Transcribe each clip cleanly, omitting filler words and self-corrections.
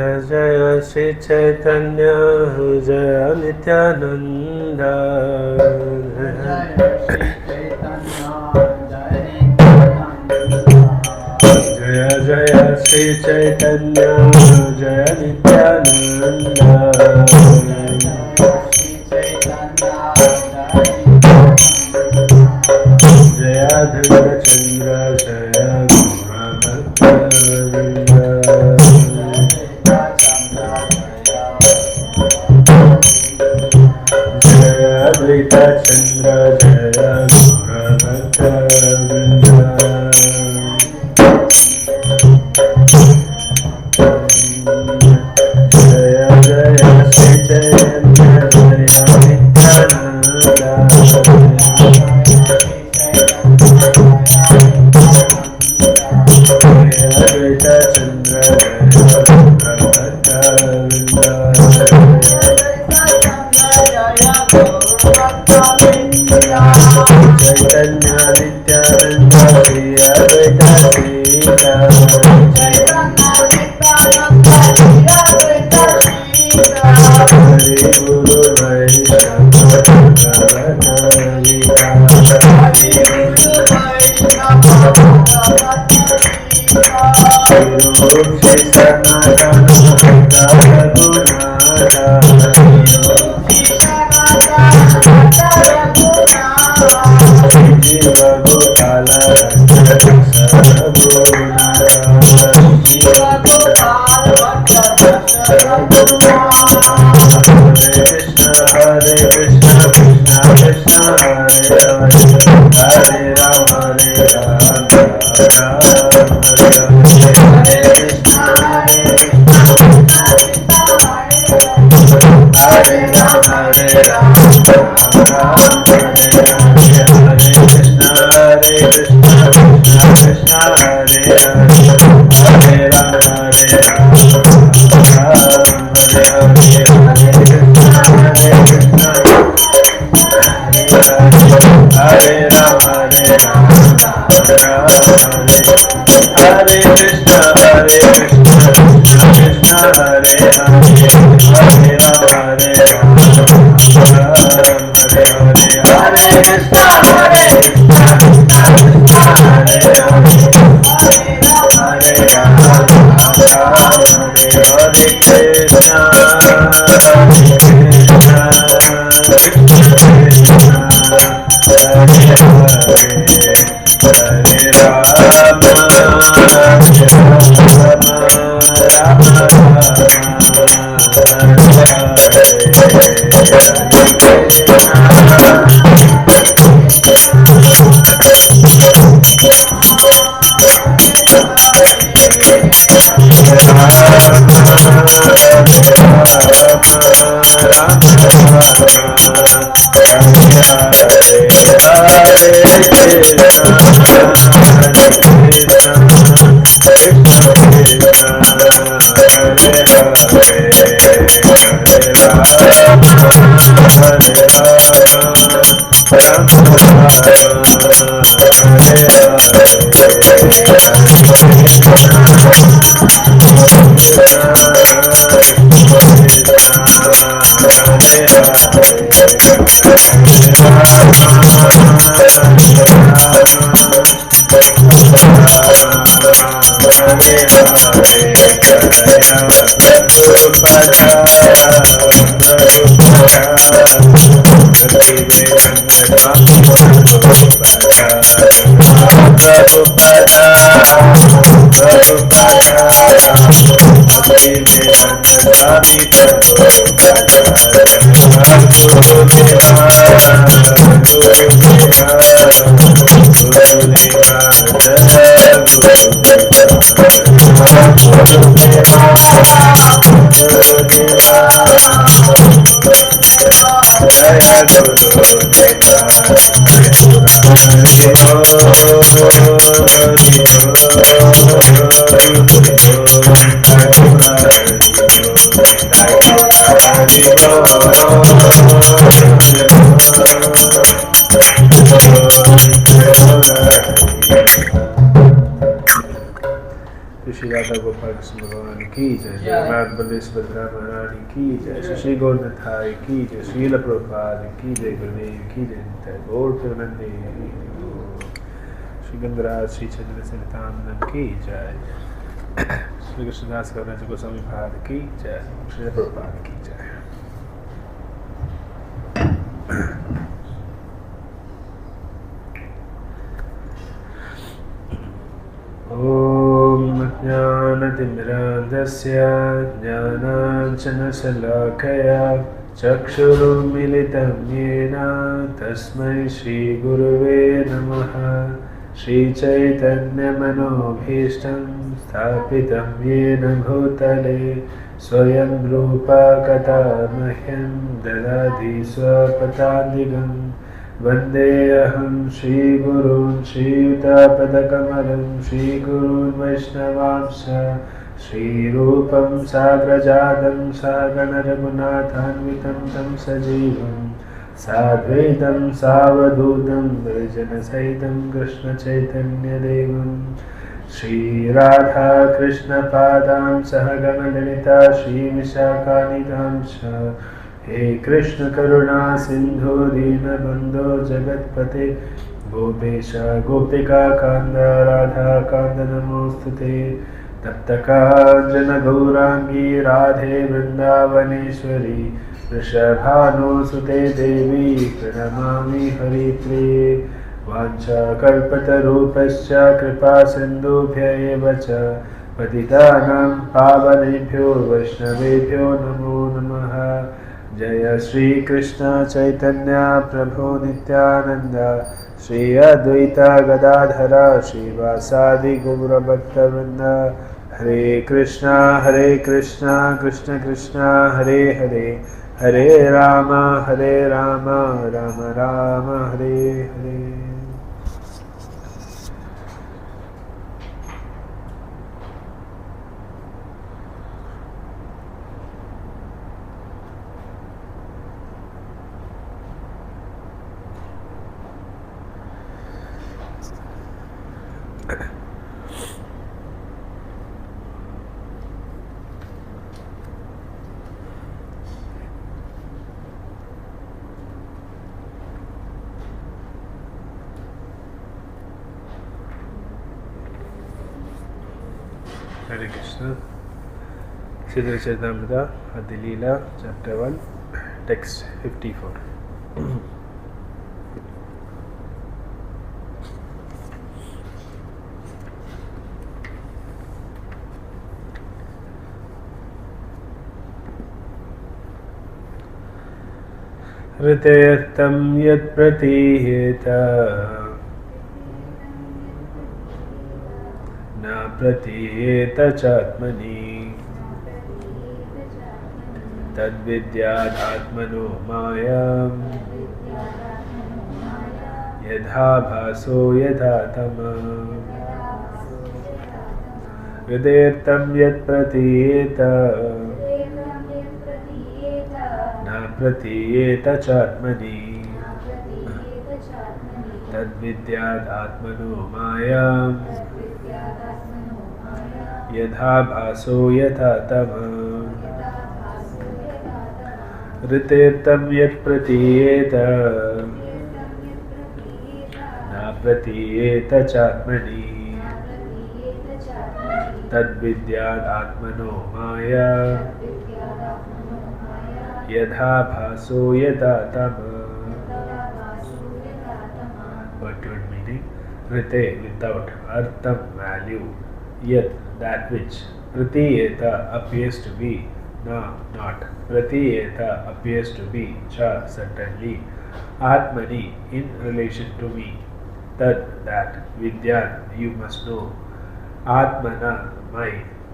जय श्री चैतन्य जय नित्यानंद जय जय श्री चैतन्य जय नित्यानंद जय ध्रुवचंद्र जय अद्वैता चंद्र जय जय जय श्री चैतन्य जय नित्यानंद अद्वैता चंद्र चैतन्य नित्यानंद श्री अद्वैता हरि गुरु श्री राधा गोपाल कृष्ण भगवान की जय, जगन्नाथ बलदेव सुभद्रा महारानी की जय, श्री गौरनाथाय की जय, श्रील प्रभुपाद की जय, गुरुदेव की जय, नित्य गौर प्रेमानंदे, श्री गंगराज श्री चंद्र सहितानंद की जय, श्री कृष्णदास कविराज गोस्वामी महाराज की जय, श्री प्रभुपाद की जय। ॐ ज्ञानतिमिरान्धस्य ज्ञानाञ्जनशलाकया चक्षुरुन्मिलितं येन तस्मै श्रीगुरुवे नमः। श्रीचैतन्यमनोभीष्टं स्थापितं येन भूतले स्वयं रूपा कथा मह्यं ददाति स्वपदान्तिकम्। वन्देऽहं श्रीगुरून् श्रीयुतापदकमलं श्रीगुरून् वैष्णवांश्च श्रीरूपं साग्रजातं सहगणरघुनाथान्वितं तं सजीवं साद्वैतं सावधूतं परिजनसहितं कृष्णचैतन्यदेवं श्रीराधाकृष्णपादां सहगणललिता श्रीविशाखानिधांश्च। हे कृष्ण करुणा सिंधु दीनबंधो जगत्पते गोपेश गोपिका कांद राधा कांद नमोस्तुते। तप्तकांचन गौरांगी राधे वृंदावनेश्वरी वृषभानुसुते देवी प्रणमामि हरिप्रिये। वाञ्छाकल्पतरूपश्च कृपा सिन्धुभ्य एव च पतितानां पावनेभ्यो वैष्णवेभ्यो नमो नमः। जय श्री कृष्ण चैतन्य प्रभु नित्यानंद श्री अद्वैत गदाधर श्रीवासादि गौरभक्तवृंद। हरे कृष्णा कृष्ण कृष्ण हरे हरे, हरे Ram Ram Ram Hare Hare. Hare Krishna. Sridhar Charitamrita, Adi Leela, Chapter 1, Text 54. ऋतेऽर्थं यत् प्रतीयेत न प्रतीयेत चात्मनि तद्विद्यादात्मनो मायां यथा भासो यथा तमः। ऋतेऽर्थं यत् प्रतीयेत न प्रतीयेत चात्मनि तद्विद्यादात्मनो मायां यथा भासो यथा तमः। ऋतेऽर्थं यत् प्रतीयेत न प्रतीयेत चात्मनि तद्विद्यादात्मनो माया यथा भासो यथा तमः। Word meaning: Rite, without, artham, value, yet, that which, pratiyeta, appears to be, na, not, pratiyeta, appears to be, cha, certainly, atmani, in relation to me, tad, that, vidyan, you must know, atmana, my,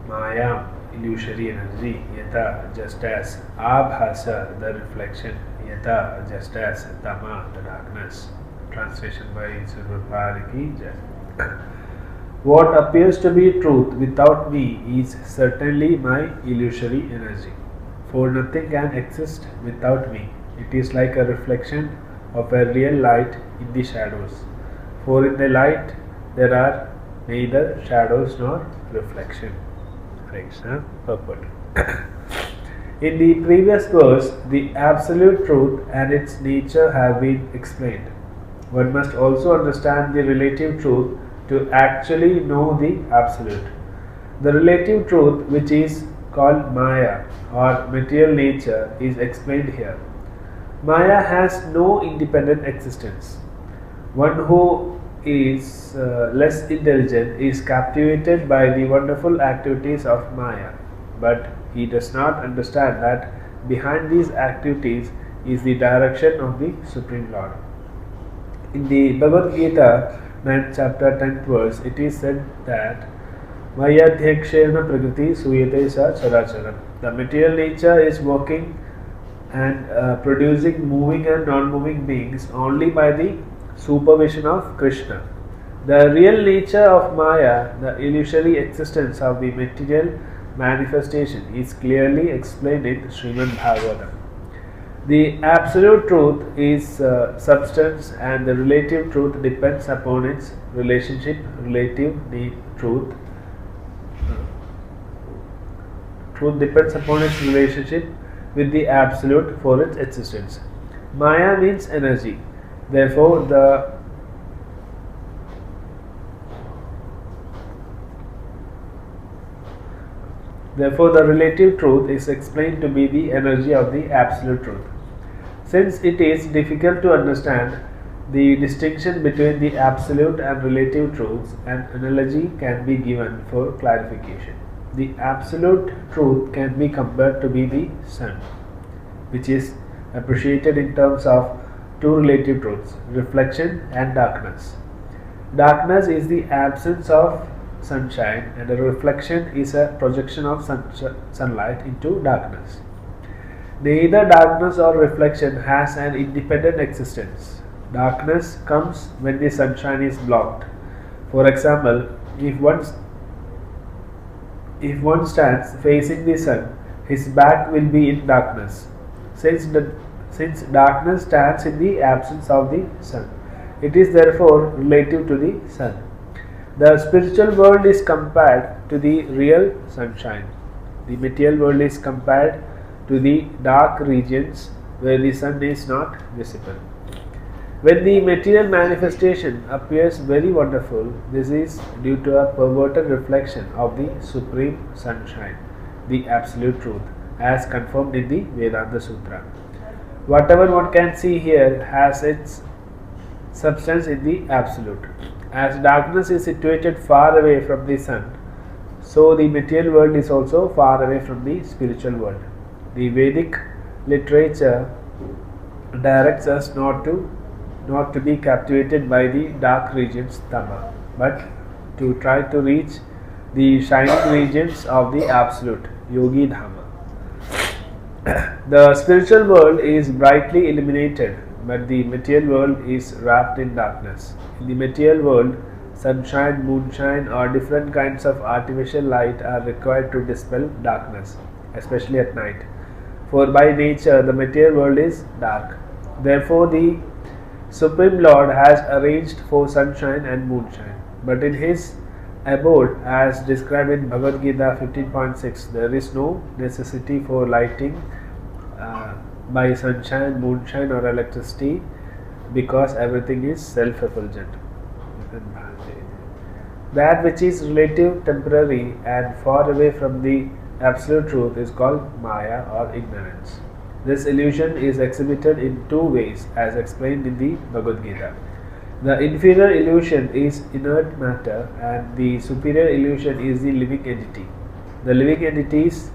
mayam, illusory energy, yata, just as, abhasa, the reflection, yata, just as, tama, the darkness. Translation by Srila ki Jai. What appears to be truth without me is certainly my illusory energy. For nothing can exist without me. It is like a reflection of a real light in the shadows. For in the light there are neither shadows nor reflection. Purport. In the previous verse, the absolute truth and its nature have been explained. One must also understand the relative truth to actually know the absolute. The relative truth, which is called Maya or material nature, is explained here. Maya has no independent existence. One who is less intelligent is captivated by the wonderful activities of Maya, but he does not understand that behind these activities is the direction of the Supreme Lord. In the Bhagavad Gita, 9th chapter, 10th verse, it is said that Mayadhyakshena Prakriti Suyate Sa Characharam. The material nature is working and producing moving and non-moving beings only by the supervision of Krishna. The real nature of Maya, the illusory existence of the material manifestation, is clearly explained in Srimad Bhagavatam. The absolute truth is substance, and the relative truth depends upon its relationship. Truth depends upon its relationship with the absolute for its existence. Maya means energy. Therefore, the relative truth is explained to be the energy of the absolute truth. Since it is difficult to understand the distinction between the absolute and relative truths, an analogy can be given for clarification. The absolute truth can be compared to be the sun, which is appreciated in terms of two relative truths, reflection and darkness. Darkness is the absence of sunshine, and a reflection is a projection of sunlight into darkness. Neither darkness or reflection has an independent existence. Darkness comes when the sunshine is blocked. For example, if one stands facing the sun, his back will be in darkness. Since darkness stands in the absence of the sun, it is therefore relative to the sun. The spiritual world is compared to the real sunshine. The material world is compared to the dark regions where the sun is not visible. When the material manifestation appears very wonderful, this is due to a perverted reflection of the supreme sunshine, the absolute truth, as confirmed in the Vedanta Sutra. Whatever one can see here has its substance in the absolute. As darkness is situated far away from the sun, so the material world is also far away from the spiritual world. The Vedic literature directs us not to be captivated by the dark regions Tama, but to try to reach the shining regions of the absolute Yogi Dhamma. The spiritual world is brightly illuminated, but the material world is wrapped in darkness. In the material world, sunshine, moonshine, or different kinds of artificial light are required to dispel darkness, especially at night. For by nature, the material world is dark. Therefore, the Supreme Lord has arranged for sunshine and moonshine. But in His abode, as described in Bhagavad Gita 15.6, there is no necessity for lighting by sunshine, moonshine, or electricity, because everything is self-effulgent. That which is relative, temporary, and far away from the absolute truth is called Maya or ignorance. This illusion is exhibited in two ways, as explained in the Bhagavad Gita. The inferior illusion is inert matter, and the superior illusion is the living entity. The living entities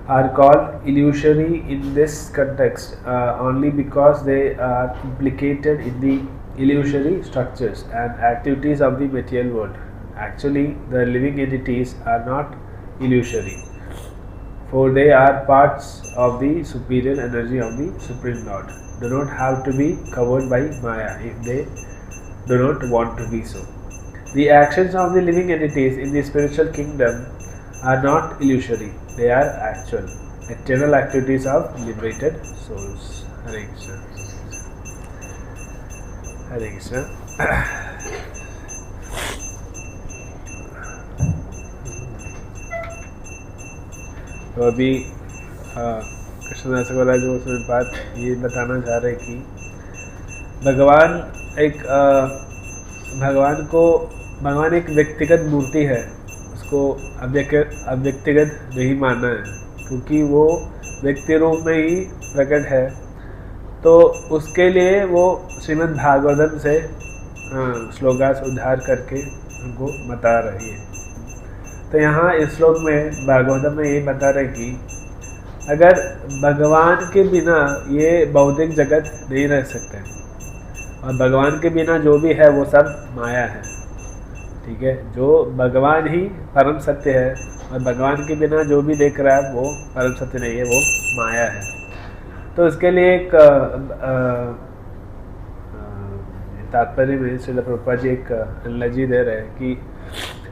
are called illusory in this context only because they are implicated in the illusory structures and activities of the material world. Actually, the living entities are not illusory, for they are parts of the superior energy of the Supreme Lord. Do not have to be covered by Maya if they do not want to be so. The actions of the living entities in the spiritual kingdom are not illusory, they are actual, eternal activities of liberated souls. Hare Krishna. Hare Krishna. तो अभी कृष्णदास कविराज गोस्वामी पाद ये बताना चाह रहे कि भगवान भगवान एक व्यक्तिगत मूर्ति है, उसको अव्यक्तिगत नहीं मानना है, क्योंकि वो व्यक्ति रूप में ही प्रकट है। तो उसके लिए वो श्रीमद् भागवतम से श्लोकास उद्धार करके हमको बता रही है। तो यहाँ इस श्लोक में भागवतम में ये बता रहे कि अगर भगवान के बिना ये भौतिक जगत नहीं रह सकते, और भगवान के बिना जो भी है वो सब माया है। ठीक है, जो भगवान ही परम सत्य है, और भगवान के बिना जो भी देख रहा है वो परम सत्य नहीं है, वो माया है। तो उसके लिए एक तात्पर्य में श्रील प्रभुपाद जी एक एनालॉजी दे रहे हैं कि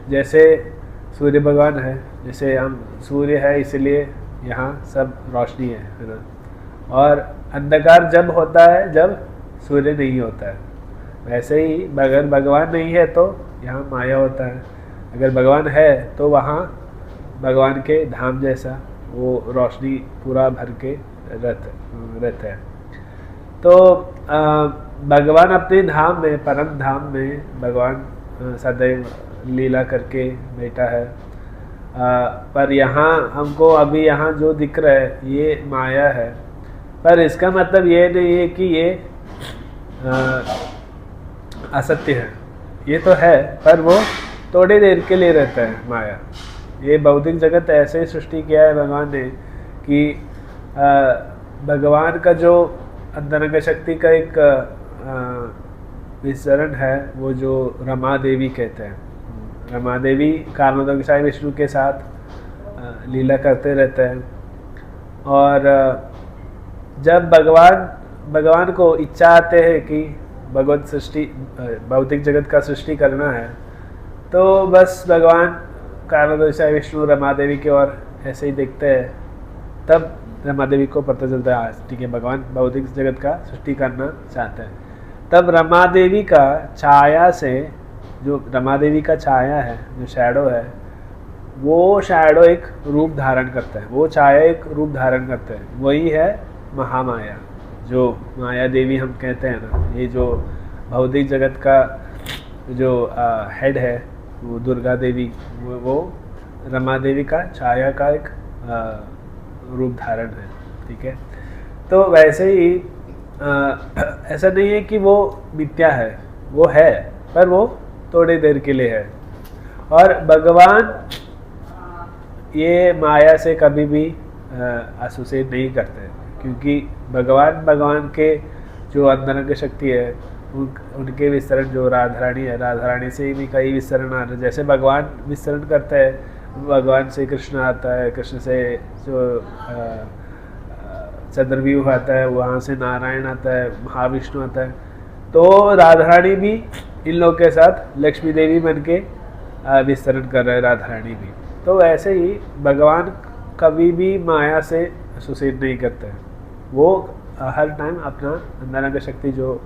जैसे सूर्य भगवान है, जैसे हम सूर्य है इसलिए यहाँ सब रोशनी है ना, और अंधकार जब होता है जब सूर्य नहीं होता है। वैसे ही अगर भगवान नहीं है तो यहाँ माया होता है, अगर भगवान है तो वहाँ भगवान के धाम जैसा वो रोशनी पूरा भर के रहता है। तो भगवान अपने धाम में, परम धाम में भगवान सदैव लीला करके बैठा है। पर यहाँ हमको अभी यहाँ जो दिख रहा है ये माया है, पर इसका मतलब ये नहीं है कि ये असत्य है। ये तो है, पर वो थोड़ी देर के लिए रहता है माया। ये भौतिक जगत ऐसे ही सृष्टि किया है भगवान ने कि भगवान का जो अंतरंग शक्ति का एक विचरण है, वो जो रमा देवी कहते हैं। रमा देवी कारणोदक विष्णु के साथ लीला करते रहते हैं, और जब भगवान को इच्छा आते हैं कि भगवत सृष्टि, भौतिक जगत का सृष्टि करना है, तो बस भगवान कारणोदक विष्णु रमा देवी की ओर ऐसे ही देखते हैं। तब रमा देवी को पता चलता है ठीक है, भगवान भौतिक जगत का सृष्टि करना चाहते हैं। तब रमा देवी का छाया से, जो रमा देवी का छाया है, जो शैडो है, वो शैडो एक रूप धारण करता है, वो छाया एक रूप धारण करता है। वही है महामाया, जो माया देवी हम कहते हैं ना। ये जो भौतिक जगत का जो हेड है वो दुर्गा देवी, वो रमा देवी का छाया का एक रूप धारण है। ठीक है, तो वैसे ही ऐसा नहीं है कि वो मिथ्या है, वो है, पर वो थोड़ी देर के लिए है। और भगवान ये माया से कभी भी एसोसिएट नहीं करते, क्योंकि भगवान के जो अंतरंग शक्ति है, उनके विस्तरण जो राधारानी है, राधारानी से भी कई विस्तरण आ रहे। जैसे भगवान विस्तरण करते हैं, भगवान से कृष्ण आता है, कृष्ण से जो चंद्रव्यूह आता है, वहाँ से नारायण आता है, महाविष्णु आता है। तो राधारानी भी इन लोगों के साथ लक्ष्मी देवी बन के विस्तरण कर रहे हैं, राधारानी भी। तो ऐसे ही भगवान कभी भी माया से एसोसिएट नहीं करते हैं, वो हर टाइम अपना अंतरंग शक्ति जो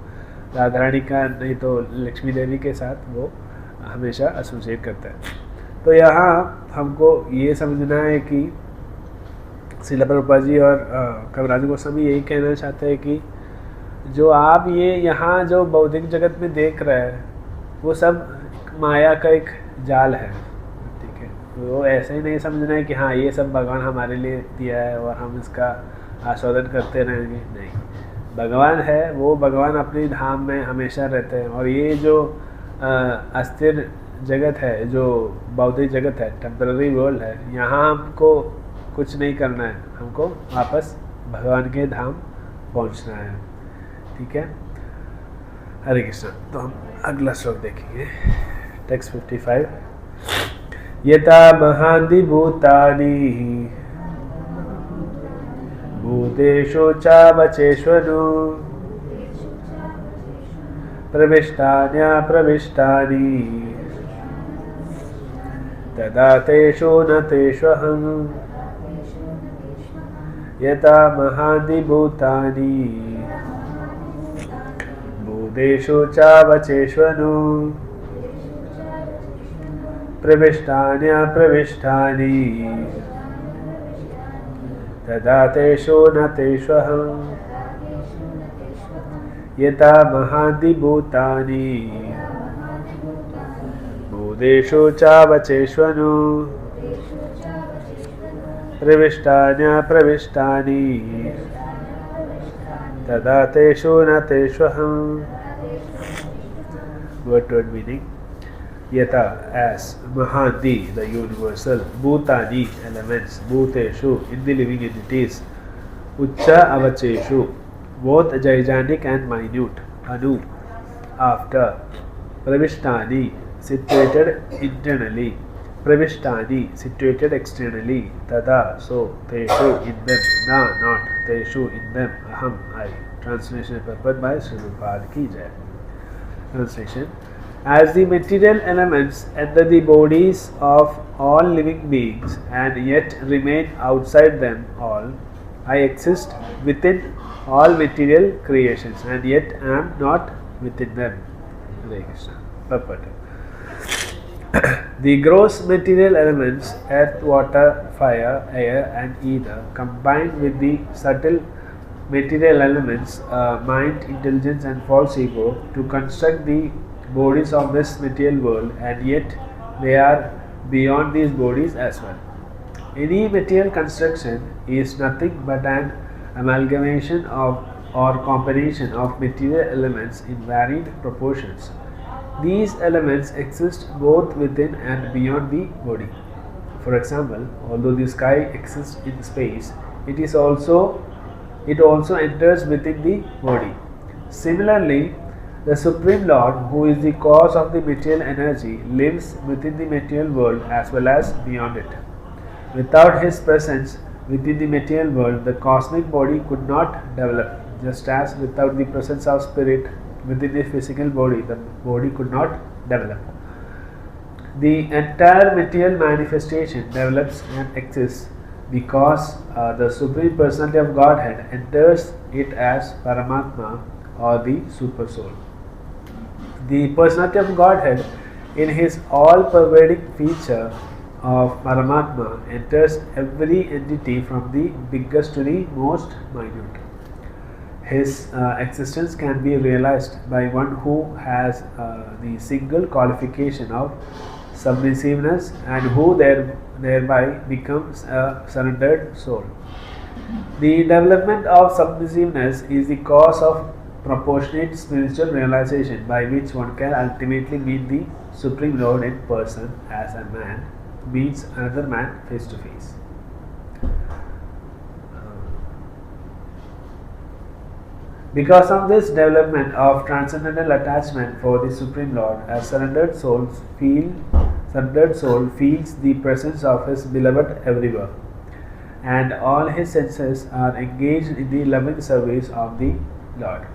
राधारानी का नहीं तो लक्ष्मी देवी के साथ वो हमेशा एसोसिएट करता है। तो यहाँ हमको ये समझना है कि श्रील प्रभुपाद जी और कविराज गोस्वामी यही कहना चाहते हैं कि जो आप ये यहाँ जो भौतिक जगत में देख रहे हैं, वो सब माया का एक जाल है। ठीक है, वो ऐसे ही नहीं समझना है कि हाँ ये सब भगवान हमारे लिए दिया है और हम इसका आस्वादन करते रहेंगे। नहीं, भगवान है, वो भगवान अपने धाम में हमेशा रहते हैं। और ये जो अस्थिर जगत है, जो भौतिक जगत है, टेम्पररी वर्ल्ड है, यहाँ हमको कुछ नहीं करना है, हमको वापस भगवान के धाम पहुँचना है। ठीक है, हरे कृष्ण। तो हम अगला श्लोक देखेंगे, टेक्स्ट 55। यथा महादि भूतानि भूतेषु चावचेष्वनु प्रविष्टान्यप्रविष्टानि तदा तेषु न तेष्वहम्। यथा महादि भूतानि भूतेषु चावचेष्वनु प्रविष्टान्यप्रविष्टानि तदा तेषु न तेष्वहम् यथा महान्ति भूतानि भूतेषु चावचेष्वनु प्रविष्टान्यप्रविष्टानि तदा तेषु न तेष्वहम्. Word meaning: Yata, as, Mahadi, the universal, Bhutani, elements, Bhuteshu, in the living entities, Ucha Avacheshu, both gigantic and minute, Anu, after, Pravishtani, situated internally, Pravishtani, situated externally, Tada, so, Teshu, in them, Na, not, Teshu, in them, Aham, I. Translation purport by Sri Prabhupada Ki Jai. Translation: As the material elements enter the bodies of all living beings and yet remain outside them all, I exist within all material creations and yet am not within them. Hare Krishna. Purport. The gross material elements, earth, water, fire, air, and ether, combined with the subtle material elements, mind, intelligence, and false ego, to construct the bodies of this material world, and yet they are beyond these bodies as well. Any material construction is nothing but an amalgamation of or combination of material elements in varied proportions. These elements exist both within and beyond the body. For example, although the sky exists in space, it also enters within the body. Similarly, the Supreme Lord, who is the cause of the material energy, lives within the material world as well as beyond it. Without his presence within the material world, the cosmic body could not develop, just as without the presence of spirit within the physical body, the body could not develop. The entire material manifestation develops and exists because the Supreme Personality of Godhead enters it as Paramatma or the Super Soul. The Personality of Godhead, in his all-pervading feature of Paramatma, enters every entity from the biggest to the most minute. His existence can be realized by one who has the single qualification of submissiveness and who thereby becomes a surrendered soul. The development of submissiveness is the cause of proportionate spiritual realization by which one can ultimately meet the Supreme Lord in person as a man meets another man face to face. Because of this development of transcendental attachment for the Supreme Lord, a surrendered soul feels the presence of his beloved everywhere, and all his senses are engaged in the loving service of the Lord.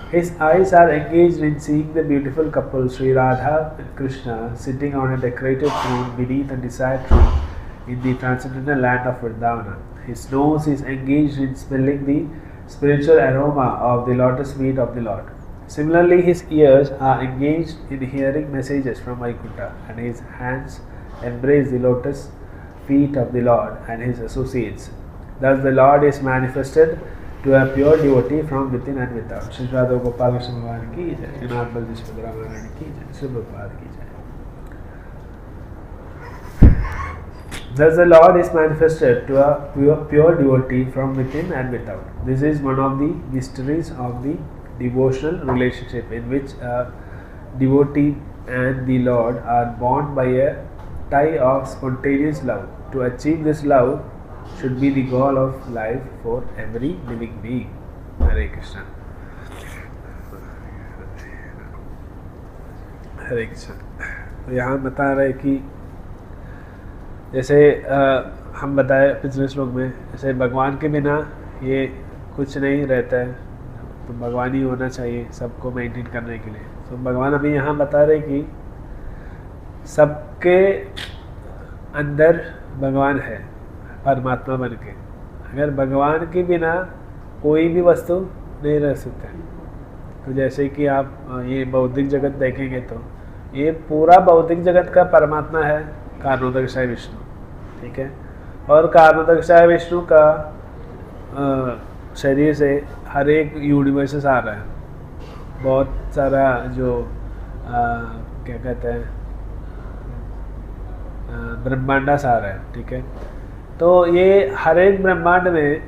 His eyes are engaged in seeing the beautiful couple Sri Radha and Krishna sitting on a decorated throne beneath a desired tree in the transcendental land of Vrindavana. His nose is engaged in smelling the spiritual aroma of the lotus feet of the Lord. Similarly, his ears are engaged in hearing messages from Vaikuntha, and his hands embrace the lotus feet of the Lord and his associates. Thus, the Lord is manifested to a pure devotee from within and without. Shri Radha Gopal Krishna Bhagavan ki jai, Shri Nath Baldev Maharani ki jai, Shri Prabhupada ki jai. Thus, the Lord is manifested to a pure devotee from within and without. This is one of the mysteries of the devotional relationship, in which a devotee and the Lord are bound by a tie of spontaneous love. To achieve this love should be the goal of life for every living being. Hare Krishna. हरे कृष्ण. तो यहाँ बता रहे कि जैसे हम बताए पिछले श्लोक में, जैसे भगवान के बिना ये कुछ नहीं रहता है, तो भगवान ही होना चाहिए सबको मेंटेन करने के लिए. तो भगवान अभी यहाँ बता रहे कि सबके अंदर भगवान है परमात्मा बन के. अगर भगवान के बिना कोई भी वस्तु नहीं रह सकता. तो जैसे कि आप ये बौद्धिक जगत देखेंगे तो ये पूरा बौद्धिक जगत का परमात्मा है कारणोदकशाय विष्णु. ठीक है. और कारणोदकशाय विष्णु का शरीर से हर एक यूनिवर्सेस आ रहा है, बहुत सारा जो क्या कहते हैं ब्रह्मांडास आ रहा है, ठीक है। तो ये हर एक ब्रह्मांड में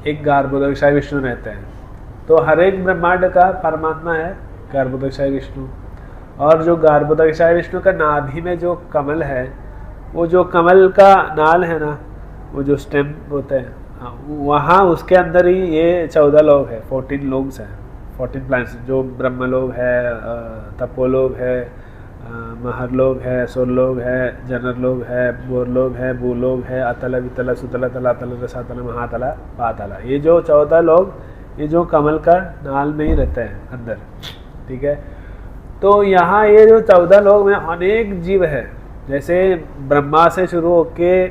एक गर्भोदकशाही विष्णु रहते हैं, तो हर एक ब्रह्मांड का परमात्मा है गर्भोदकशाही विष्णु। और जो गर्भोदकशाही विष्णु का नाभि में जो कमल है, वो जो कमल का नाल है ना, वो जो स्टेम होते हैं, वहाँ उसके अंदर ही ये 14 लोग हैं, 14 लोग्स हैं, 14 प्लैनेट्स, जो ब्रह्मलोक है, तपोलोक है, महरलोक है, सुरलोक है, जनरलोक है, बोरलोक है, भूलोक है, अतल वितल सुतल तल अतल रसातल महातल पातल। ये जो 14 लोग ये जो कमल का नाल में ही रहते हैं अंदर, ठीक है। तो यहाँ ये जो 14 लोग में अनेक जीव है, जैसे ब्रह्मा से शुरू होके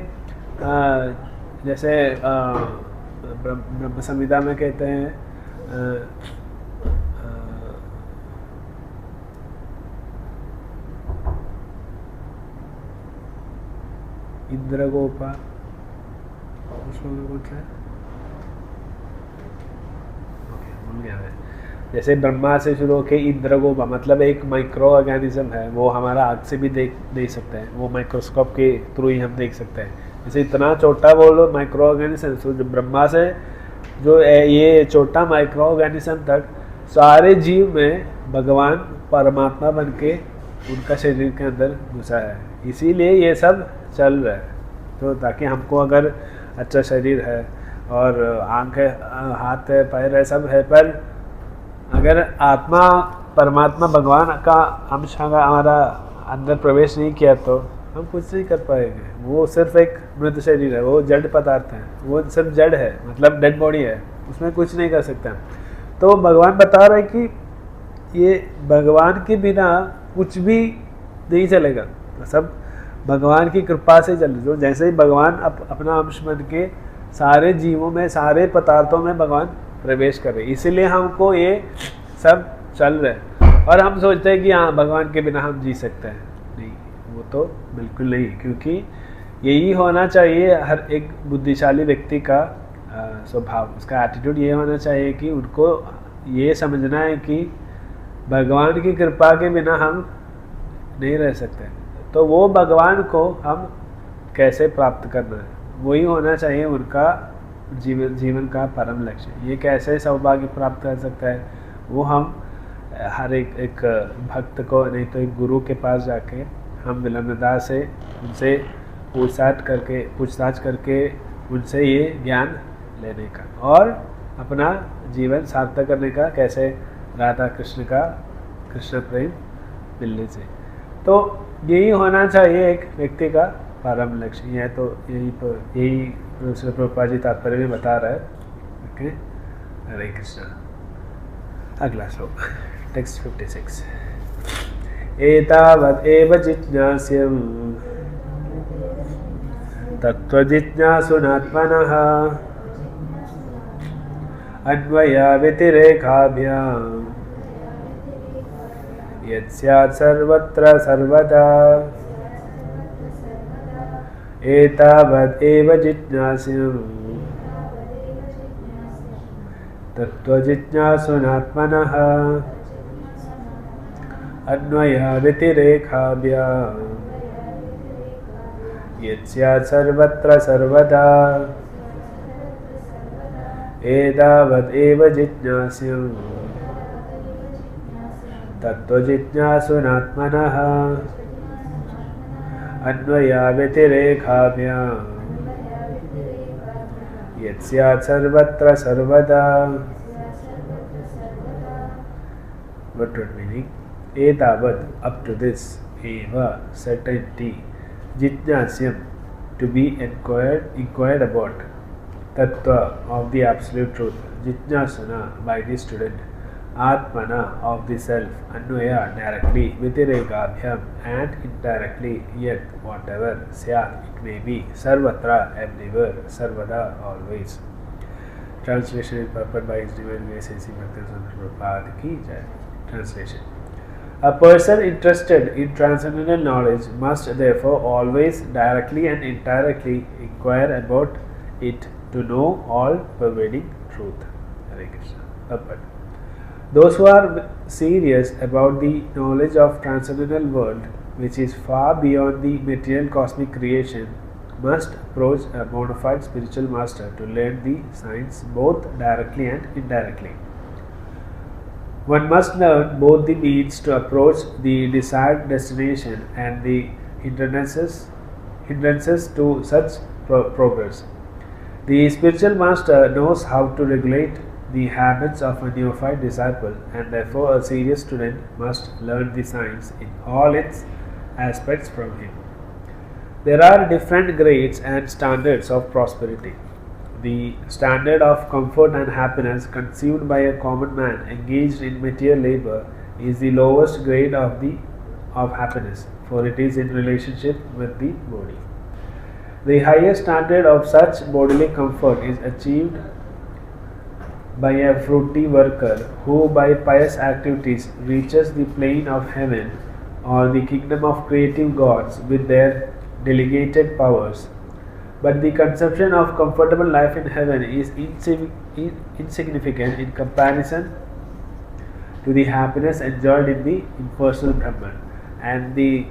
जैसे ब्रह्म संहिता में कहते हैं इंद्रगोपा, उसमें कुछ है, भूल गया मैं। जैसे ब्रह्मा से शुरू होके इंद्रगोपा मतलब एक माइक्रो ऑर्गेनिज्म है, वो हमारा आँख से भी देख सकते हैं, वो माइक्रोस्कोप के थ्रू ही हम देख सकते हैं। जैसे इतना छोटा वो माइक्रो ऑर्गेनिज्म, जो ब्रह्मा से जो ये छोटा माइक्रो ऑर्गेनिज्म तक सारे जीव में भगवान परमात्मा बन के उनका शरीर के अंदर घुसा है, इसीलिए ये सब चल रहा है। तो ताकि हमको अगर अच्छा शरीर है और आँख है, हाथ है, पैर है, सब है, पर अगर आत्मा परमात्मा भगवान का अंश हमारा अंदर प्रवेश नहीं किया तो हम कुछ नहीं कर पाएंगे। वो सिर्फ एक मृत शरीर है, वो जड़ पदार्थ है, वो सिर्फ जड़ है, मतलब डेड बॉडी है, उसमें कुछ नहीं कर सकते। तो भगवान बता रहे कि ये भगवान के बिना कुछ भी नहीं चलेगा, सब भगवान की कृपा से चल। जो जैसे ही भगवान अपना अंश बन के सारे जीवों में, सारे पदार्थों में भगवान प्रवेश कर रहे, इसीलिए हमको ये सब चल रहा है। और हम सोचते हैं कि हाँ भगवान के बिना हम जी सकते हैं, नहीं, वो तो बिल्कुल नहीं, क्योंकि यही होना चाहिए हर एक बुद्धिशाली व्यक्ति का स्वभाव, उसका एटीट्यूड ये होना चाहिए कि उनको ये समझना है कि भगवान की कृपा के बिना हम नहीं रह सकते। तो वो भगवान को हम कैसे प्राप्त करना है, वही होना चाहिए उनका जीवन का परम लक्ष्य। ये कैसे सौभाग्य प्राप्त कर सकता है, वो हम हर एक भक्त को, नहीं तो एक गुरु के पास जाके हम विनम्रता से उनसे पूछताछ करके उनसे ये ज्ञान लेने का और अपना जीवन सार्थक करने का, कैसे राधा कृष्ण का कृष्ण प्रेम मिलने से। तो यही होना चाहिए एक व्यक्ति का परम लक्ष्य। यह तो यही प्रभुपाद जी तात्पर्य में बता रहा है। ओके, हरे कृष्णा। अगला श्लोक, टेक्स्ट 56। एतावत् एव जिज्ञास्यम् तत्त्वजिज्ञासुनात्मनः अन्वयाव्यतिरेकाभ्याम् यत् स्यात् सर्वत्र सर्वदा। एतावत् एव जिज्ञास्यम् तत्त्वजिज्ञासुनात्मनः अन्वयाव्यतिरेकाभ्याम् यत् स्यात् सर्वत्र सर्वदा। एतावत् एव जिज्ञास्यम् तत्त्वजिज्ञासुनात्मनः अन्वयाव्यतिरेकाभ्याम् यत् स्यात् सर्वत्र सर्वदा। What meaning? Etavat, up to this, eva, certainty, jitnasyam, to be inquired about, tattva, of the absolute truth, jitnasana, by the student, atmana, of the self, anvaya, directly, vitirekabhyam, and indirectly, yet, whatever, syat, it may be, sarvatra, everywhere, sarvada, always. Translation is purported by His Divine Grace A.C. Bhaktivinoda Prabhupada ki jai. Translation. A person interested in transcendental knowledge must therefore always directly and indirectly inquire about it to know all pervading truth. Hare Krishna. But those who are serious about the knowledge of transcendental world, which is far beyond the material cosmic creation, must approach a bona fide spiritual master to learn the science both directly and indirectly. One must learn both the means to approach the desired destination and the hindrances to such progress. The spiritual master knows how to regulate the habits of a neophyte disciple, and therefore a serious student must learn the science in all its aspects from him. There are different grades and standards of prosperity. The standard of comfort and happiness conceived by a common man engaged in material labor is the lowest grade of happiness, for it is in relationship with the body. The highest standard of such bodily comfort is achieved by a fruity worker who by pious activities reaches the plane of heaven or the kingdom of creative gods with their delegated powers. But the conception of comfortable life in heaven is insignificant in comparison to the happiness enjoyed in the impersonal Brahman. And the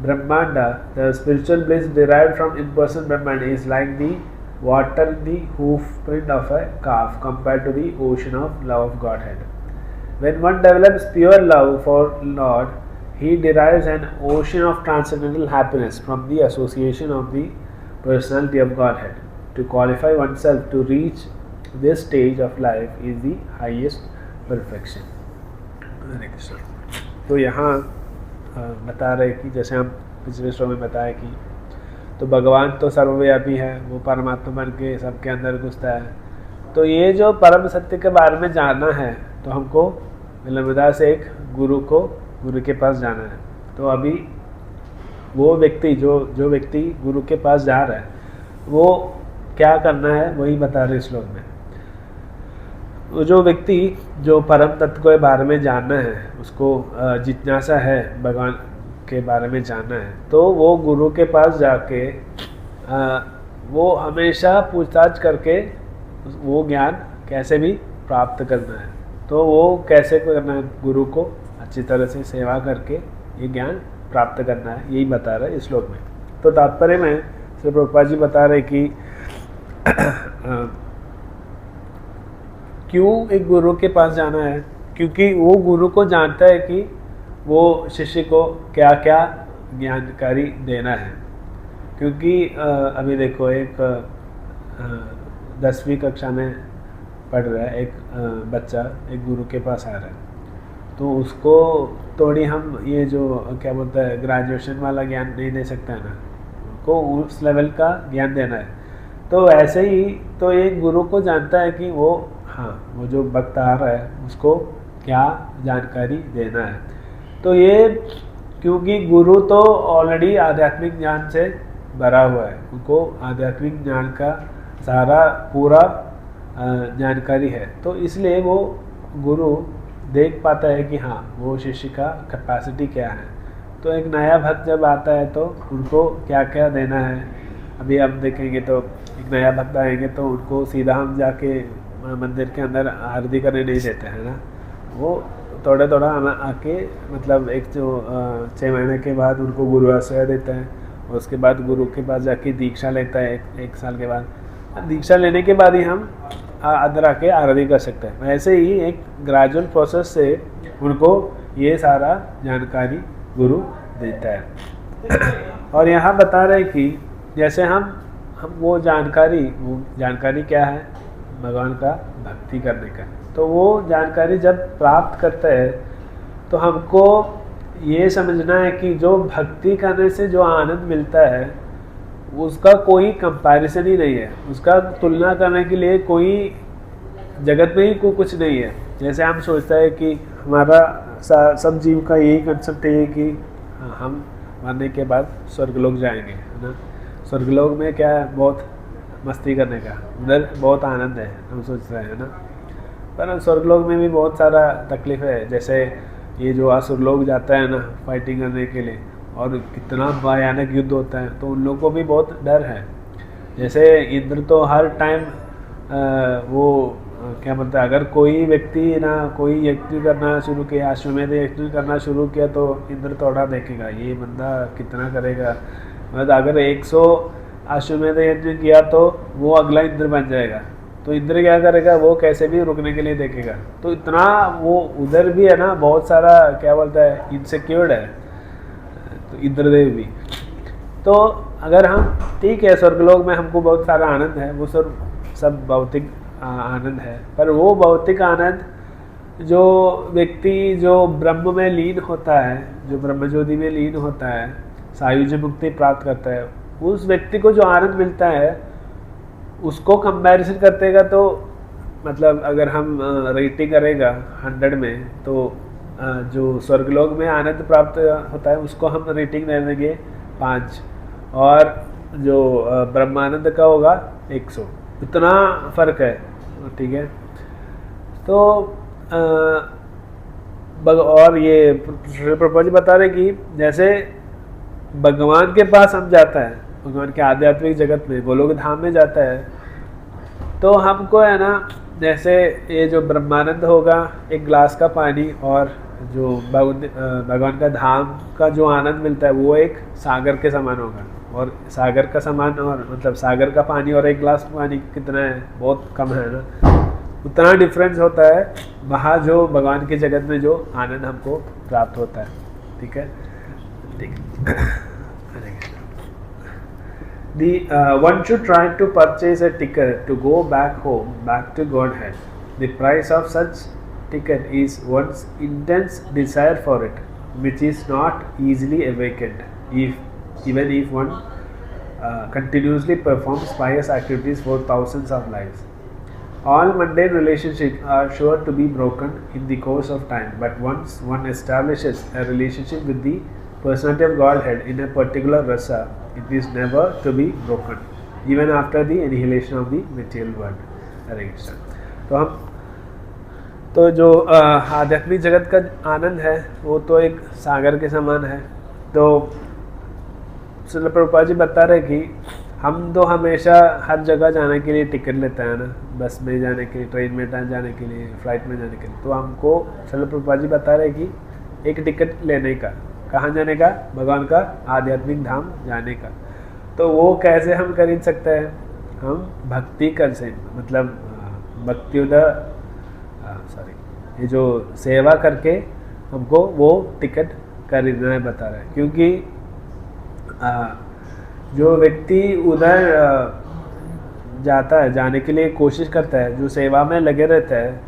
Brahmanda, the spiritual bliss derived from impersonal Brahman, is like the water in the hoof print of a calf compared to the ocean of love of Godhead. When one develops pure love for Lord, he derives an ocean of transcendental happiness from the association of the personality of Godhead. To qualify oneself to reach this stage of life is the highest perfection. हरे कृष्ण। तो यहाँ बता रहे कि जैसे हम पिछले श्लोक में बताया कि तो भगवान तो सर्वव्यापी है, वो परमात्मा बन के सबके अंदर घुसता है। तो ये जो परम सत्य के बारे में जानना है तो हमको विलंबता से एक गुरु के पास जाना है। तो अभी वो व्यक्ति जो व्यक्ति गुरु के पास जा रहा है वो क्या करना है वही बता रहे श्लोक में। वो जो व्यक्ति जो परम तत्व के बारे में जानना है, उसको जिज्ञासा है भगवान के बारे में जानना है, तो वो गुरु के पास जाके वो हमेशा पूछताछ करके वो ज्ञान कैसे भी प्राप्त करना है। तो वो कैसे करना है, गुरु को अच्छी तरह से सेवा करके ये ज्ञान प्राप्त करना है, यही बता रहे इस श्लोक में। तो तात्पर्य में श्री प्रभुपाद जी बता रहे कि क्यों एक गुरु के पास जाना है, क्योंकि वो गुरु को जानता है कि वो शिष्य को क्या क्या ज्ञानकारी देना है। क्योंकि अभी देखो एक 10वीं कक्षा में पढ़ रहा है एक बच्चा एक गुरु के पास आ रहा है, तो उसको थोड़ी हम ये जो क्या बोलता है ग्रेजुएशन वाला ज्ञान नहीं दे सकते हैं ना, उनको उस लेवल का ज्ञान देना है। तो ऐसे ही तो एक गुरु को जानता है कि वो वो जो भक्त आ रहा है उसको क्या जानकारी देना है। तो ये क्योंकि गुरु तो ऑलरेडी आध्यात्मिक ज्ञान से भरा हुआ है, उनको आध्यात्मिक ज्ञान का सारा पूरा जानकारी है, तो इसलिए वो गुरु देख पाता है कि वो शिष्य का कैपेसिटी क्या है। तो एक नया भक्त जब आता है तो उनको क्या क्या देना है, अभी हम देखेंगे तो एक नया भक्त आएंगे तो उनको सीधा हम जाके मंदिर के अंदर आरती करने नहीं देते हैं ना, वो थोड़ा थोड़ा आके मतलब एक जो 6 महीने के बाद उनको गुरु आश्रय देता है, और उसके बाद गुरु के पास जाके दीक्षा लेता है। एक साल के बाद दीक्षा लेने के बाद ही हम अंदर आके आरती कर सकते हैं। वैसे ही एक ग्रेजुअल प्रोसेस से उनको ये सारा जानकारी गुरु देता है। और यहाँ बता रहे कि जैसे हम वो जानकारी क्या है, भगवान का भक्ति करने का। तो वो जानकारी जब प्राप्त करते हैं तो हमको ये समझना है कि जो भक्ति करने से जो आनंद मिलता है उसका कोई कंपैरिजन ही नहीं है, उसका तुलना करने के लिए कोई जगत में ही कुछ नहीं है। जैसे हम सोचते हैं कि हमारा सब जीव का यही कंसेप्ट है कि हम मरने के बाद स्वर्गलोक जाएंगे, है ना। स्वर्गलोक में क्या है, बहुत मस्ती करने का, उधर बहुत आनंद है, हम सोच रहे हैं ना। पर स्वर्गलोक में भी बहुत सारा तकलीफ है। जैसे ये जो असुर लोग जाता है ना फाइटिंग करने के लिए, और कितना भयानक युद्ध होता है, तो उन लोगों को भी बहुत डर है। जैसे इंद्र तो हर टाइम वो क्या बोलते हैं, अगर कोई व्यक्ति ना कोई यज्ञ करना शुरू किया, अश्वमेध यज्ञ करना शुरू किया, तो इंद्र थोड़ा देखेगा ये बंदा कितना करेगा। मतलब अगर 100 अश्वमेध यज्ञ किया तो वो अगला इंद्र बन जाएगा, तो इंद्र क्या करेगा, वो कैसे भी रुकने के लिए देखेगा। तो इतना वो उधर भी है ना, बहुत सारा क्या बोलता है इनसिक्योर्ड है, तो इंद्रदेव भी। तो अगर हम ठीक है स्वर्गलोक में हमको बहुत सारा आनंद है, वो सब भौतिक आनंद है, पर वो भौतिक आनंद जो व्यक्ति जो ब्रह्म में लीन होता है, जो ब्रह्मज्योति में लीन होता है, सायुज्य मुक्ति प्राप्त करता है, उस व्यक्ति को जो आनंद मिलता है उसको कंपैरिजन करतेगा, तो मतलब अगर हम रेटिंग करेगा 100 में, तो जो स्वर्गलोक में आनंद प्राप्त होता है उसको हम रेटिंग दे देंगे 5, और जो ब्रह्मानंद का होगा 100। इतना फर्क है, ठीक है। तो और ये प्रभुपाद जी बता रहे कि जैसे भगवान के पास हम जाता है, भगवान के आध्यात्मिक जगत में, गोलोक धाम में जाता है, तो हमको है ना, जैसे ये जो ब्रह्मानंद होगा, एक ग्लास का पानी, और जो भगवान का धाम का जो आनंद मिलता है वो एक सागर के समान होगा। और सागर का समान, और मतलब सागर का पानी और एक गिलास पानी कितना है, बहुत कम है ना। उतना डिफरेंस होता है वहाँ जो भगवान के जगत में जो आनंद हमको प्राप्त होता है, ठीक है। One should try to purchase a ticket to go back home, back to Godhead. The price of such ticket is one's intense desire for it, which is not easily awakened, even if one continuously performs pious activities for thousands of lives. All mundane relationships are sure to be broken in the course of time, but once one establishes a relationship with the personality of Godhead in a particular rasa, it is never to be broken, even after the annihilation of the material world. हरे कृष्ण। तो हम तो जो आध्यात्मिक जगत का आनंद है वो तो एक सागर के समान है। तो श्रील प्रभुपाद जी बता रहे कि हम तो हमेशा हर जगह जाने के लिए टिकट लेते हैं ना, बस में जाने के लिए, ट्रेन में जाने के लिए, फ्लाइट में जाने के लिए। तो हमको श्रील प्रभुपाद जी बता रहे कि एक टिकट लेने का, कहाँ जाने का, भगवान का आध्यात्मिक धाम जाने का। तो वो कैसे हम खरीद सकते हैं, हम भक्ति कर से, मतलब ये जो सेवा करके हमको वो टिकट खरीदना है बता रहे हैं। क्योंकि जो व्यक्ति उधर जाता है, जाने के लिए कोशिश करता है, जो सेवा में लगे रहता है,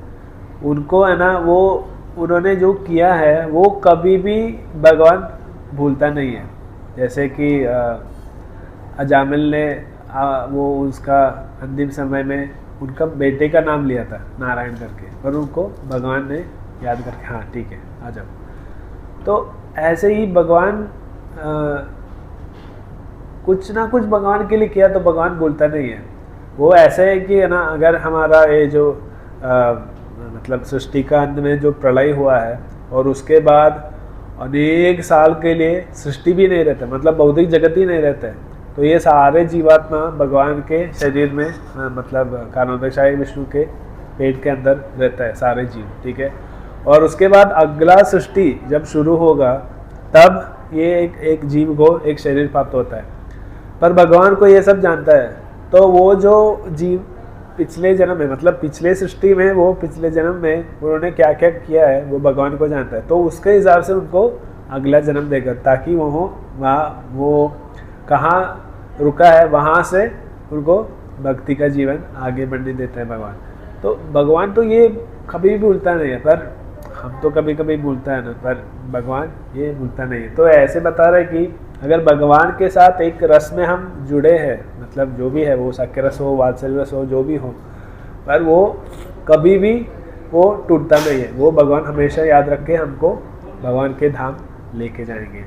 उनको है ना, वो उन्होंने जो किया है वो कभी भी भगवान भूलता नहीं है। जैसे कि अजामिल ने वो उसका अंतिम समय में उनका बेटे का नाम लिया था नारायण करके, पर उनको भगवान ने याद करके हाँ ठीक है आ जाओ। तो ऐसे ही भगवान कुछ ना कुछ भगवान के लिए किया तो भगवान भूलता नहीं है। वो ऐसे है कि है ना, अगर हमारा ये जो मतलब सृष्टि का अंत में जो प्रलय हुआ है और उसके बाद अनेक साल के लिए सृष्टि भी नहीं रहता, मतलब भौतिक जगत ही नहीं रहता है, तो ये सारे जीवात्मा भगवान के शरीर में, मतलब कारणोदकशाही विष्णु के पेट के अंदर रहता है सारे जीव, ठीक है। और उसके बाद अगला सृष्टि जब शुरू होगा तब ये एक जीव को एक शरीर प्राप्त होता है, पर भगवान को ये सब जानता है। तो वो जो जीव पिछले जन्म में, मतलब पिछले सृष्टि में, वो पिछले जन्म में उन्होंने क्या क्या किया है वो भगवान को जानता है। तो उसके हिसाब से उनको अगला जन्म देगा, ताकि वो कहाँ रुका है वहाँ से उनको भक्ति का जीवन आगे बढ़ने देता है भगवान। तो भगवान तो ये कभी भी भूलता नहीं है, पर हम तो कभी कभी भूलता है ना, पर भगवान ये भूलता नहीं है। तो ऐसे बता रहे कि अगर भगवान के साथ एक रस में हम जुड़े हैं, मतलब जो भी है, वो सख्य रस हो, वात्सल्य रस हो, जो भी हो, पर वो कभी भी वो टूटता नहीं है। वो भगवान हमेशा याद रख के हमको भगवान के धाम लेके जाएंगे।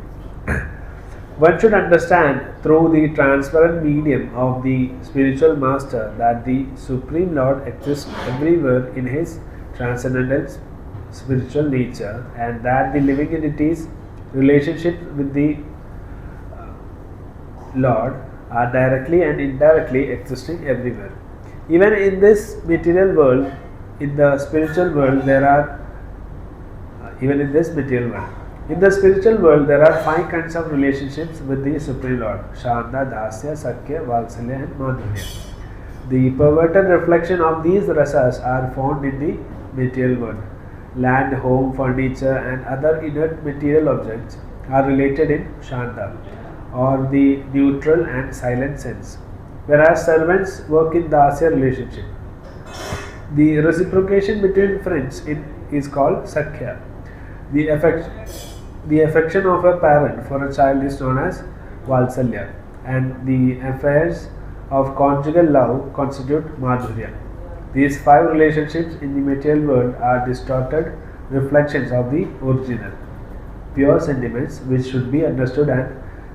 One should understand through the transparent medium of the spiritual master that the Supreme Lord exists everywhere in his transcendental spiritual nature, and that the living entities' relationship with the Lord are directly and indirectly existing everywhere. Even in this material world, in the spiritual world, there are even in this material world. In the spiritual world, there are 5 kinds of relationships with the Supreme Lord: Shanda, Dasya, Sakya, Valsalya, and Madhurya. The perverted reflection of these rasas are found in the material world. Land, home, furniture, and other inert material objects are related in Shanda, or the neutral and silent sense, whereas servants work in Dasya relationship. The reciprocation between friends is called Sakya. The affection of a parent for a child is known as Valsalya, and the affairs of conjugal love constitute Madhurya. These 5 relationships in the material world are distorted reflections of the original, pure sentiments which should be understood and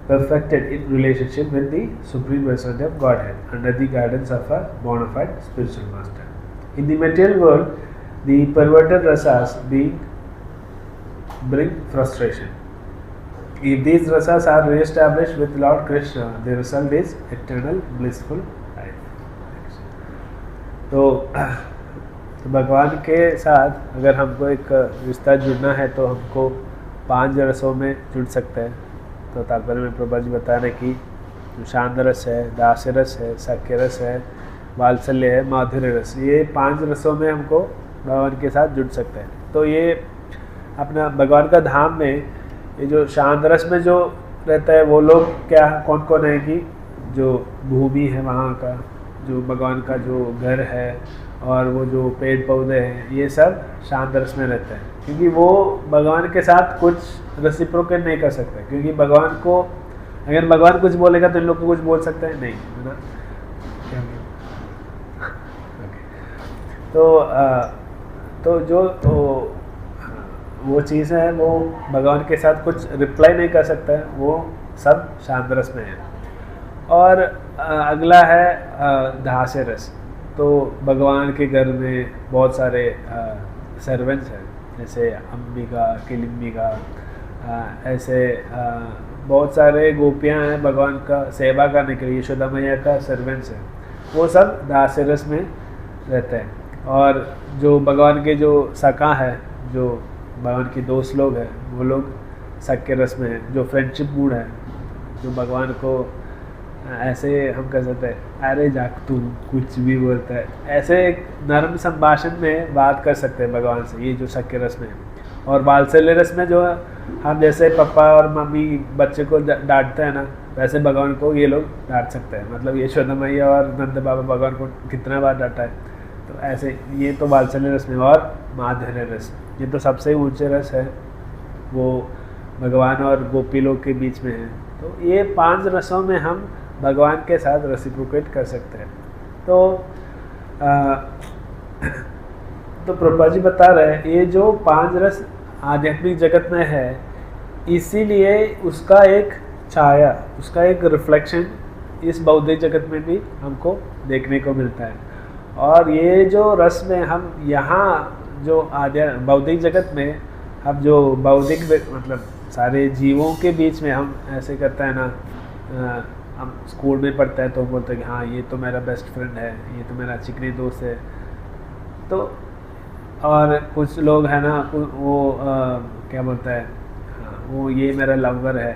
perfected in relationship with the Supreme Personality of Godhead under the guidance of a bona fide spiritual master. In the material world, the perverted rasas bring frustration. If these rasas are re-established with Lord Krishna, the result is eternal blissful life. तो भगवान के साथ अगर हमको एक रिश्ता जुड़ना है तो हमको 5 रसों में जुड़ सकते हैं। तो तात्पर्य में प्रभुपाद जी बता रहे कि जो शांत रस है, दास्य रस है, साक्य रस है, वात्सल्य है, माधुर्य रस, ये 5 रसों में हमको भगवान के साथ जुड़ सकते हैं। तो ये अपना भगवान का धाम में ये जो शांत रस में जो रहता है वो लोग क्या कौन कौन है कि जो भूमि है वहाँ का, जो भगवान का जो घर है और वो जो पेड़ पौधे हैं, ये सब शांत रस में रहते हैं, क्योंकि वो भगवान के साथ कुछ रेसिप्रोकेट नहीं कर सकते। क्योंकि भगवान को अगर भगवान कुछ बोलेगा तो इन लोग को कुछ बोल सकते हैं नहीं, है ना। तो जो वो चीज़ है वो भगवान के साथ कुछ रिप्लाई नहीं कर सकता है, वो सब शांत रस में है। और अगला है दास्य रस। तो भगवान के घर में बहुत सारे सर्वेंट्स हैं, जैसे अंबिका, किलिम्बिका, ऐसे बहुत सारे गोपियां हैं भगवान का सेवा करने के लिए, यशोदा मैया का सर्वेंट्स हैं, वो सब दास्य रस में रहते हैं। और जो भगवान के जो सखा है, जो भगवान के दोस्त लोग हैं, वो लोग सक्य रस में हैं। जो फ्रेंडशिप मूड है, जो भगवान को ऐसे हम कह सकते हैं अरे जाक तू कुछ भी बोलता है, ऐसे एक नरम संभाषण में बात कर सकते हैं भगवान से, ये जो सक्य रस में है। और वात्सल्य रस में जो हम जैसे पापा और मम्मी बच्चे को डांटते हैं ना, वैसे भगवान को ये लोग डांट सकते हैं। मतलब यशोदा मैया और नंद बाबा भगवान को कितना बार डांटा है, तो ऐसे ये तो वात्सल्य रस में। और माधुर्य रस, ये तो सबसे ऊंचे रस है, वो भगवान और गोपी लोग के बीच में है। तो ये 5 रसों में हम भगवान के साथ रेसिप्रोकेट कर सकते हैं। तो प्रभुपाद जी बता रहे हैं ये जो 5 रस आध्यात्मिक जगत में है, इसीलिए उसका एक छाया, उसका एक रिफ्लेक्शन इस बौद्धिक जगत में भी हमको देखने को मिलता है। और ये जो रस में हम यहाँ जो बौद्धिक जगत में हम जो बौद्धिक मतलब सारे जीवों के बीच में हम ऐसे करते हैं ना, हम स्कूल में पढ़ते हैं तो बोलते हैं कि हाँ ये तो मेरा बेस्ट फ्रेंड है, ये तो मेरा चिकनी दोस्त है। तो और कुछ लोग हैं ना, वो क्या बोलता है, हाँ, वो ये मेरा लवर है,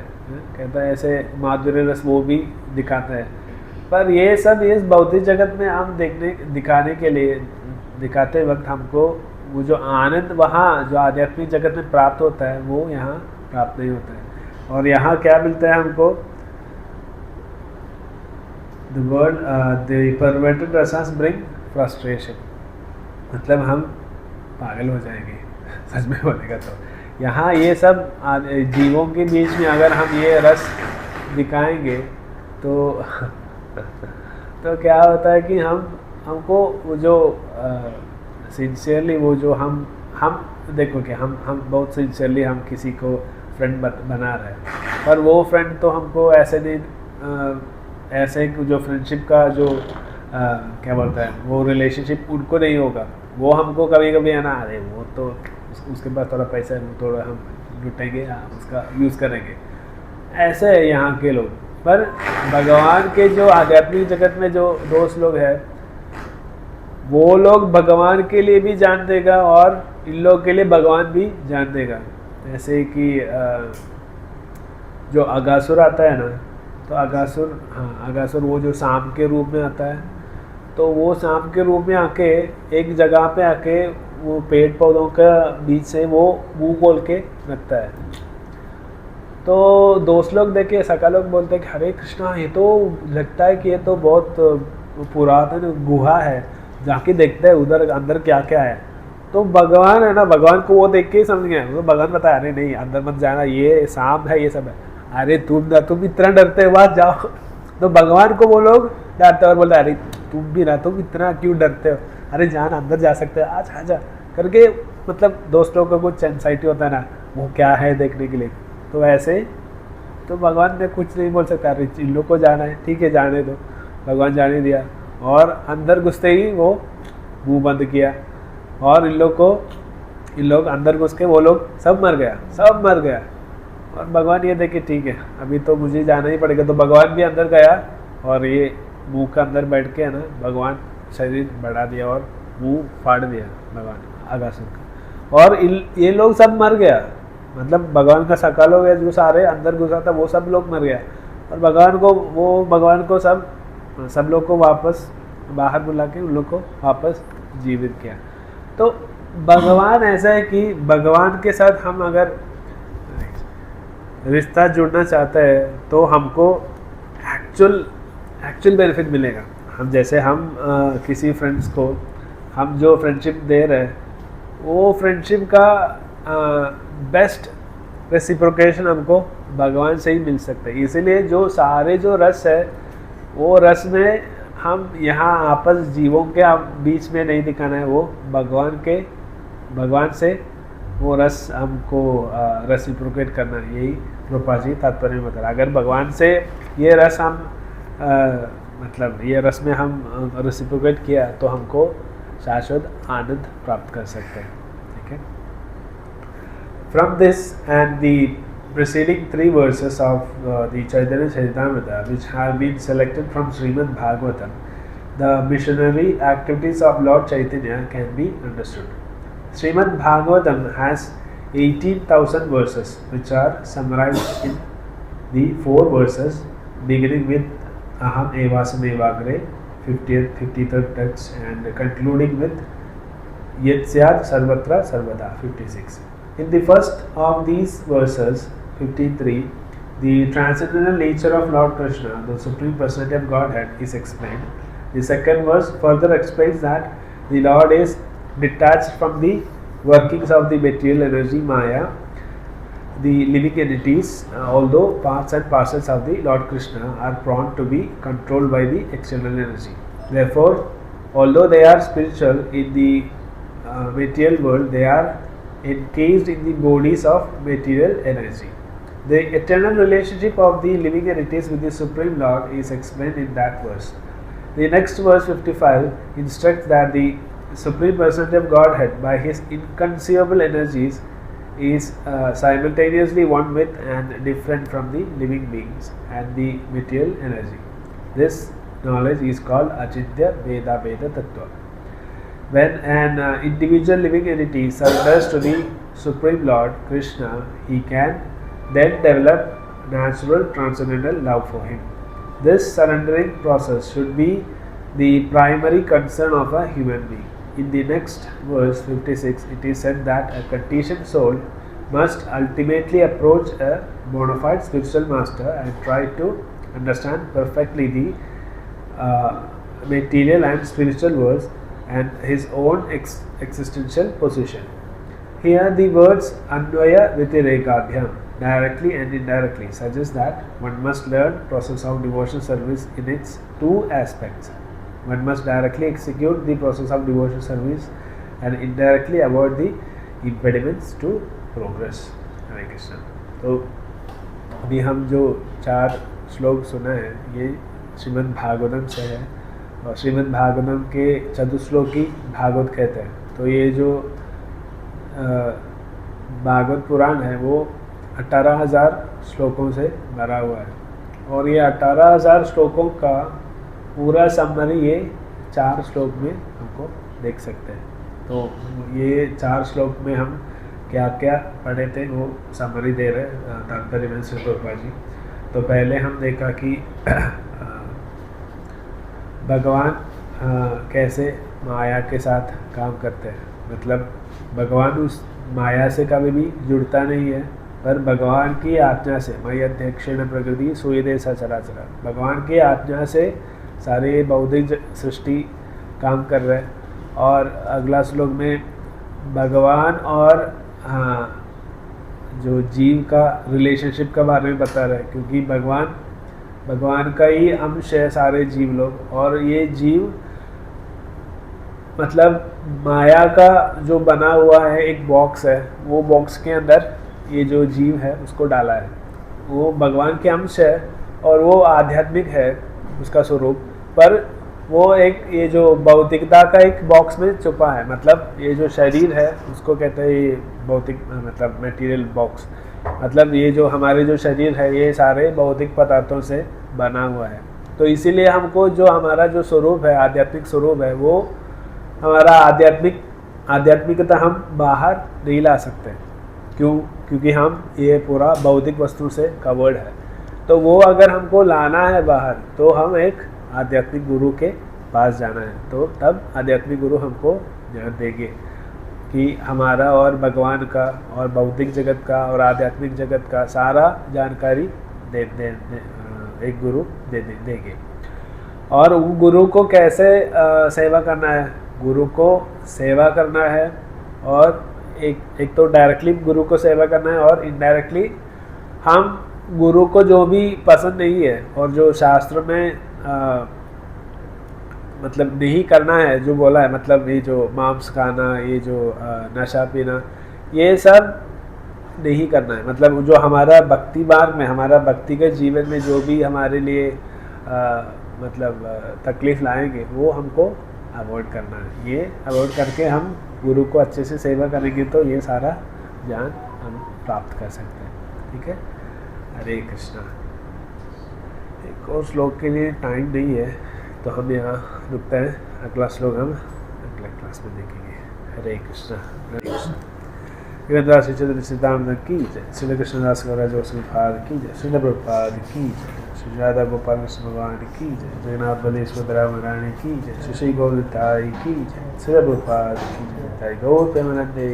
कहता है, ऐसे माधुर्य रस वो भी दिखाता है। पर ये सब इस भौतिक जगत में हम दिखाने के लिए दिखाते वक्त हमको वो जो आनंद वहाँ जो आध्यात्मिक जगत में प्राप्त होता है वो यहाँ प्राप्त नहीं होता है। और यहाँ क्या मिलता है हमको, the perverted rasas bring frustration, मतलब हम पागल हो जाएंगे सच में बोलेगा तो। यहाँ ये सब जीवों के बीच में अगर हम ये रस दिखाएंगे तो तो क्या होता है कि हमको वो जो सिंसियरली वो जो हम देखो कि हम बहुत सिंसियरली हम किसी को फ्रेंड बना रहे हैं, पर वो फ्रेंड तो हमको ऐसे नहीं ऐसे जो फ्रेंडशिप का जो क्या बोलता है वो रिलेशनशिप उनको नहीं होगा। वो हमको कभी कभी है ना, अरे वो तो उसके पास थोड़ा पैसा है, वो थोड़ा हम लुटेंगे, उसका यूज़ करेंगे, ऐसे है यहाँ के लोग। पर भगवान के जो आध्यात्मिक जगत में जो दोस्त लोग हैं वो लोग भगवान के लिए भी जान देगा और इन लोगों के लिए भगवान भी जान देगा। जैसे कि जो अगासुर आता है ना, तो अगासुर, हाँ अगासुर वो जो सांप के रूप में आता है, तो वो सांप के रूप में आके एक जगह पे आके वो पेड़ पौधों का बीच से वो मुंह खोल के रखता है। तो दोस्त लोग देखे, सका लोग बोलते हैं कि हरे कृष्णा, ये तो लगता है कि ये तो बहुत पुरातन गुहा है, जाके देखते हैं उधर अंदर क्या क्या है। तो भगवान है ना, भगवान को वो देख के ही समझ गया। तो भगवान बताया अरे नहीं अंदर मत जाना, ये सांप है, ये सब है। अरे तुम इतना डरते हो, बात जाओ। तो भगवान को वो लोग डरते और बोलते अरे तुम भी ना, तुम इतना क्यों डरते हो, अरे जान अंदर जा सकते हो, आज आजा करके। मतलब दोस्तों को कुछ एंग्जाइटी होता है ना, वो क्या है देखने के लिए। तो ऐसे तो भगवान ने कुछ नहीं बोल सकता, अरे इन लोग को जाना है, ठीक है जाने दो। भगवान जाने दिया और अंदर घुसते ही वो मुंह बंद किया और इन लोग अंदर घुस के वो लोग सब मर गया। और भगवान ये देखे ठीक है अभी तो मुझे जाना ही पड़ेगा। तो भगवान भी अंदर गया और ये मुंह का अंदर बैठ के है ना, भगवान शरीर बढ़ा दिया और मुंह फाड़ दिया भगवान अगासुर का। और ये लोग सब मर गया, मतलब भगवान का सका लोग है जो सारे अंदर घुसा था वो सब लोग मर गया। और भगवान को सब लोग को वापस बाहर बुला के उन लोग को वापस जीवित किया। तो भगवान ऐसा है कि भगवान के साथ हम अगर रिश्ता जुड़ना चाहते हैं तो हमको एक्चुअल बेनिफिट मिलेगा। हम जैसे किसी फ्रेंड्स को हम जो फ्रेंडशिप दे रहे हैं, वो फ्रेंडशिप का बेस्ट रेसिप्रोकेशन हमको भगवान से ही मिल सकता है। इसीलिए जो रस है, वो रस में हम यहाँ आपस जीवों के बीच में नहीं दिखाना है, वो भगवान से वो रस हमको रेसिप्रोकेट करना है। यही प्रभुपाद जी तात्पर्य में बता। अगर भगवान से ये रस ये रस में हम रेसिप्रोकेट किया तो हमको शाश्वत आनंद प्राप्त कर सकते हैं। ठीक है। From this and the preceding 3 verses of the Chaitanya Charitamrita, which have been selected from Srimad Bhagavatam, the missionary activities of Lord Chaitanya can be understood. Srimad Bhagavatam has 18,000 verses, which are summarized in the 4 verses beginning with Aham Evasamevagre, 53rd text, and concluding with Yat Syad Sarvatra Sarvada, 56. In the first of these verses, 53, the transcendental nature of Lord Krishna, the Supreme Personality of Godhead, is explained. The second verse further explains that the Lord is detached from the workings of the material energy Maya, the living entities, although parts and parcels of the Lord Krishna are prone to be controlled by the external energy. Therefore, although they are spiritual in the material world, they are encased in the bodies of material energy. The eternal relationship of the living entities with the Supreme Lord is explained in that verse. The next verse 55 instructs that the Supreme Personality of Godhead, by His inconceivable energies, is simultaneously one with and different from the living beings and the material energy. This knowledge is called Achintya Veda Veda Tattva. When an individual living entity surrenders to the Supreme Lord Krishna, he can then develop natural transcendental love for Him. This surrendering process should be the primary concern of a human being. In the next verse 56, it is said that a conditioned soul must ultimately approach a bona fide spiritual master and try to understand perfectly the material and spiritual worlds and his own existential position. Here the words Anvaya Vitirekabhyam, directly and indirectly, suggest that one must learn process of devotional service in its 2 aspects. One must directly execute the process of devotional service and indirectly avoid the impediments to progress. हरे कृष्ण। तो अभी हम जो 4 श्लोक सुना है ये श्रीमद् भागवतम से है और श्रीमद् भागवतम के चतुश्लोकी भागवत कहते हैं। तो ये जो भागवत पुराण है वो 18,000 श्लोकों से भरा हुआ है और ये 18,000 श्लोकों का पूरा समरी ये 4 श्लोक में हमको देख सकते हैं। तो ये 4 श्लोक में हम क्या क्या पढ़े थे वो समरी दे रहे तात्पर्य में श्री प्रभुपाद जी। तो पहले हम देखा कि भगवान कैसे माया के साथ काम करते हैं, मतलब भगवान उस माया से कभी भी जुड़ता नहीं है, पर भगवान की आज्ञा से मयि अध्यक्षेण प्रकृति सूयते सचराचर, भगवान की आज्ञा से सारे बौद्धिक सृष्टि काम कर रहे हैं। और अगला श्लोक में भगवान और जो जीव का रिलेशनशिप का बारे में बता रहे हैं, क्योंकि भगवान का ही अंश है सारे जीव लोग। और ये जीव मतलब माया का जो बना हुआ है एक बॉक्स है, वो बॉक्स के अंदर ये जो जीव है उसको डाला है। वो भगवान के अंश है और वो आध्यात्मिक है उसका स्वरूप, पर वो एक ये जो भौतिकता का एक बॉक्स में छुपा है। मतलब ये जो शरीर है उसको कहते हैं ये भौतिक, मतलब मटेरियल बॉक्स। मतलब ये जो हमारे जो शरीर है ये सारे भौतिक पदार्थों से बना हुआ है। तो इसीलिए हमको जो हमारा जो स्वरूप है, आध्यात्मिक स्वरूप है, वो हमारा आध्यात्मिकता हम बाहर नहीं ला सकते। क्योंकि हम ये पूरा भौतिक वस्तु से कवर्ड है। तो वो अगर हमको लाना है बाहर तो हम एक आध्यात्मिक गुरु के पास जाना है। तो तब आध्यात्मिक गुरु हमको ज्ञान देंगे कि हमारा और भगवान का और भौतिक जगत का और आध्यात्मिक जगत का सारा जानकारी एक गुरु देंगे। और वो गुरु को कैसे सेवा करना है, गुरु को सेवा करना है। और एक तो डायरेक्टली गुरु को सेवा करना है, और इनडायरेक्टली हम गुरु को जो भी पसंद नहीं है और जो शास्त्र में मतलब नहीं करना है, जो बोला है, मतलब ये जो मांस खाना, ये जो नशा पीना, ये सब नहीं करना है। मतलब जो हमारा भक्ति मार्ग में, हमारा भक्ति के जीवन में जो भी हमारे लिए मतलब तकलीफ लाएंगे वो हमको अवॉइड करना है। ये अवॉइड करके हम गुरु को अच्छे से सेवा करेंगे तो ये सारा ज्ञान हम प्राप्त कर सकते हैं। ठीक है, हरे कृष्णा। एक और श्लोक के लिए टाइम नहीं है तो हम यहाँ रुकते हैं। अगला श्लोक हम अगले क्लास में देखेंगे। हरे कृष्णा, हरे कृष्णा। योगेंद्र श्री सीताराम की जय, श्री कृष्णदास महाराज गोस्वामी की जय, श्री प्रभुपाद की जय, श्री राधा गोपाल कृष्ण भगवान की जय, जगन्नाथ बलेश्वर रानी की जय, श्री गौरताई की जय, श्री प्रभुपाद की जय, गौर प्रेमानंदे।